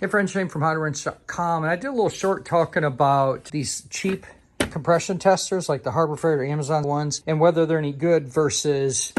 Hey friends, Shane from HowToWrench.com, and I did a little short talking about these cheap compression testers like the Harbor Freight or Amazon ones and whether they're any good versus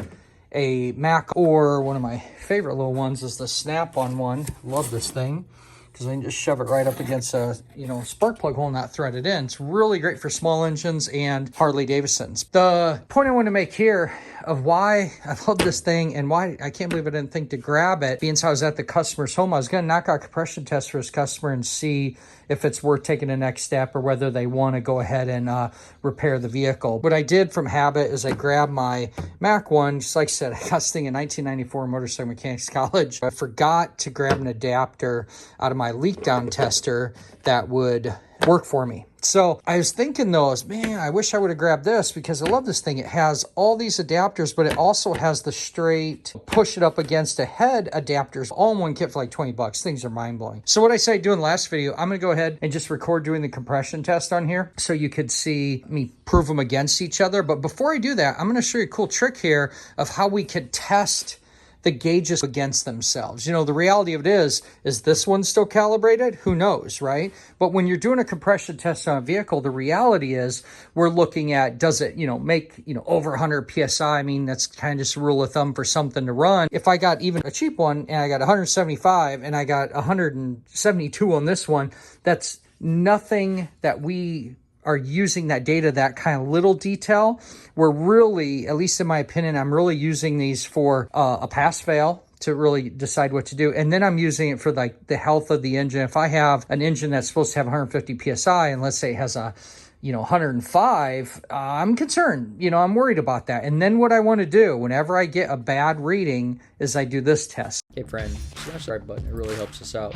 a Mac, or one of my favorite little ones is the SnapOn one. Love this thing because I can just shove it right up against a spark plug hole and not thread it in. It's really great for small engines and Harley Davidsons. The point I want to make here of why I love this thing and why I can't believe I didn't think to grab it, being so I was at the customer's home, I was going to knock out a compression test for his customer and see if it's worth taking the next step or whether they want to go ahead and repair the vehicle. What I did from habit is I grabbed my Mac one. Just like I said, I got this thing in 1994 Motorcycle Mechanics College. I forgot to grab an adapter out of my leak down tester that would work for me. So I was thinking those, man, I wish I would have grabbed this because I love this thing. It has all these adapters, but it also has the straight push it up against a head adapters all in one kit for like 20 bucks. Things are mind blowing. So what I said doing last video, I'm going to go ahead and just record doing the compression test on here so you could see me prove them against each other. But before I do that, I'm going to show you a cool trick here of how we could test the gauges against themselves. You know, the reality of it is this one still calibrated? Who knows, right? But when you're doing a compression test on a vehicle, the reality is we're looking at, does it, make, over 100 PSI? I mean, that's kind of just a rule of thumb for something to run. If I got even a cheap one and I got 175 and I got 172 on this one, that's nothing that we are using that data, that kind of little detail. We're really, at least in my opinion, I'm really using these for a pass-fail to really decide what to do. And then I'm using it for like the health of the engine. If I have an engine that's supposed to have 150 PSI and let's say it has a 105, I'm concerned, I'm worried about that. And then what I want to do whenever I get a bad reading is I do this test. Hey friend, smash the subscribe button, it really helps us out.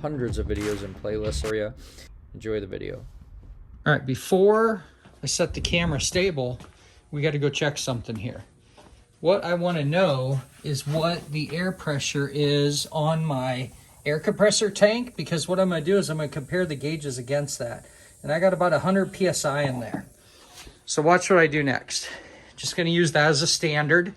Hundreds of videos and playlists for you. Enjoy the video. All right, before I set the camera stable, we got to go check something here. What I want to know is what the air pressure is on my air compressor tank, because what I'm going to do is I'm going to compare the gauges against that. And I got about 100 PSI in there. So watch what I do next. Just going to use that as a standard.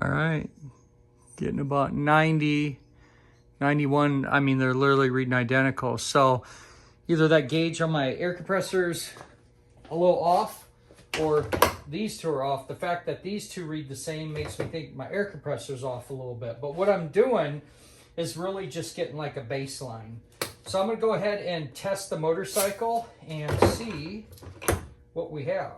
All right, getting about 90, 91. I mean, they're literally reading identical. So either that gauge on my air compressor's a little off or these two are off. The fact that these two read the same makes me think my air compressor's off a little bit. But what I'm doing is really just getting like a baseline. So I'm gonna go ahead and test the motorcycle and see what we have.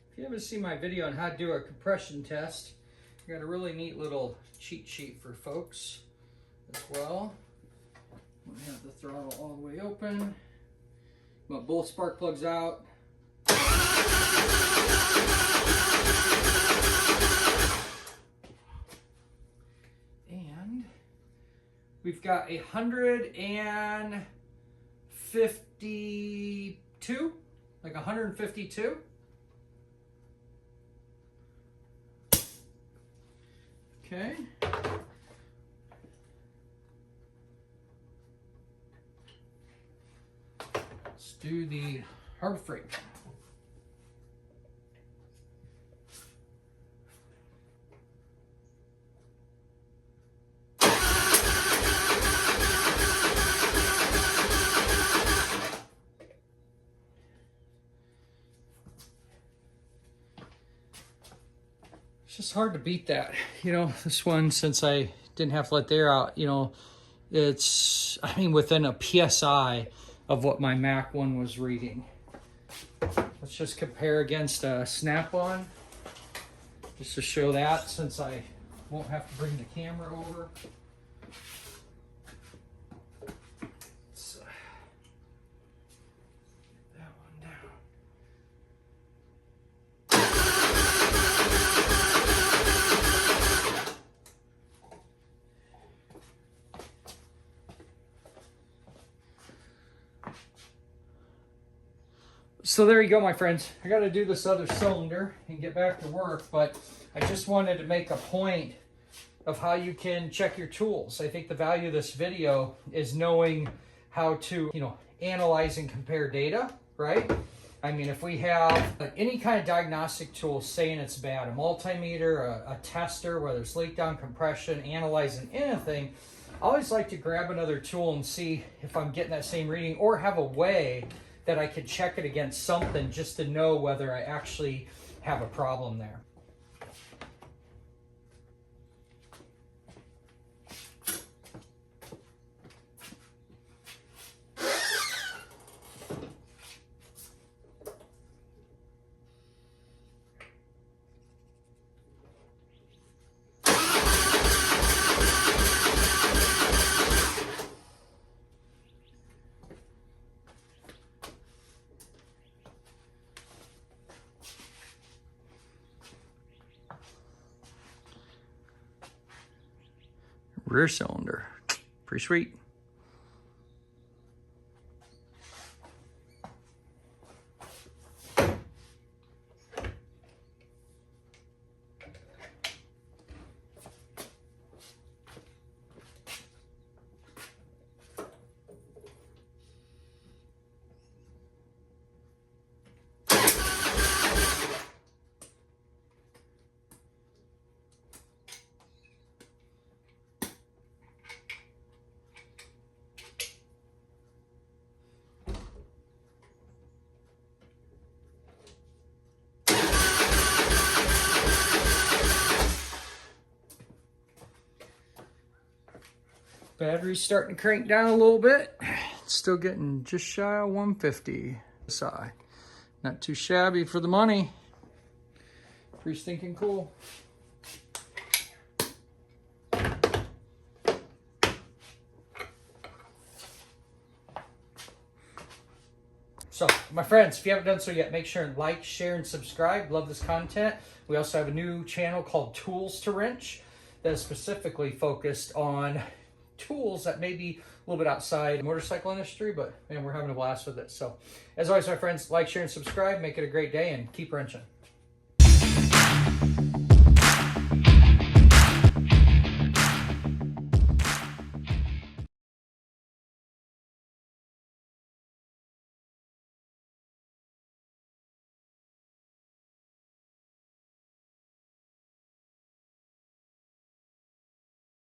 If you haven't seen my video on how to do a compression test, I got a really neat little cheat sheet for folks as well. We have the throttle all the way open. Got both spark plugs out. And we've got 152, like 152. Okay. Let's do the Harbor Freight. It's just hard to beat that. This one, since I didn't have to let the air out, it's, within a PSI of what my Mac one was reading. Let's just compare against a SnapOn, just to show that, since I won't have to bring the camera over. Let's get that one down. So there you go, my friends. I got to do this other cylinder and get back to work, but I just wanted to make a point of how you can check your tools. I think the value of this video is knowing how to, analyze and compare data, right? I mean, if we have any kind of diagnostic tool saying it's bad, a multimeter, a tester, whether it's leak down, compression, analyzing anything, I always like to grab another tool and see if I'm getting that same reading, or have a way that I could check it against something just to know whether I actually have a problem there. Rear cylinder, pretty sweet. Battery's starting to crank down a little bit. Still getting just shy of 150 SI. Not too shabby for the money. Pretty stinking cool. So, my friends, if you haven't done so yet, make sure and like, share, and subscribe. Love this content. We also have a new channel called Tools to Wrench that is specifically focused on tools that may be a little bit outside the motorcycle industry, but man, we're having a blast with it. So, as always, my friends, like, share, and subscribe. Make it a great day, and keep wrenching.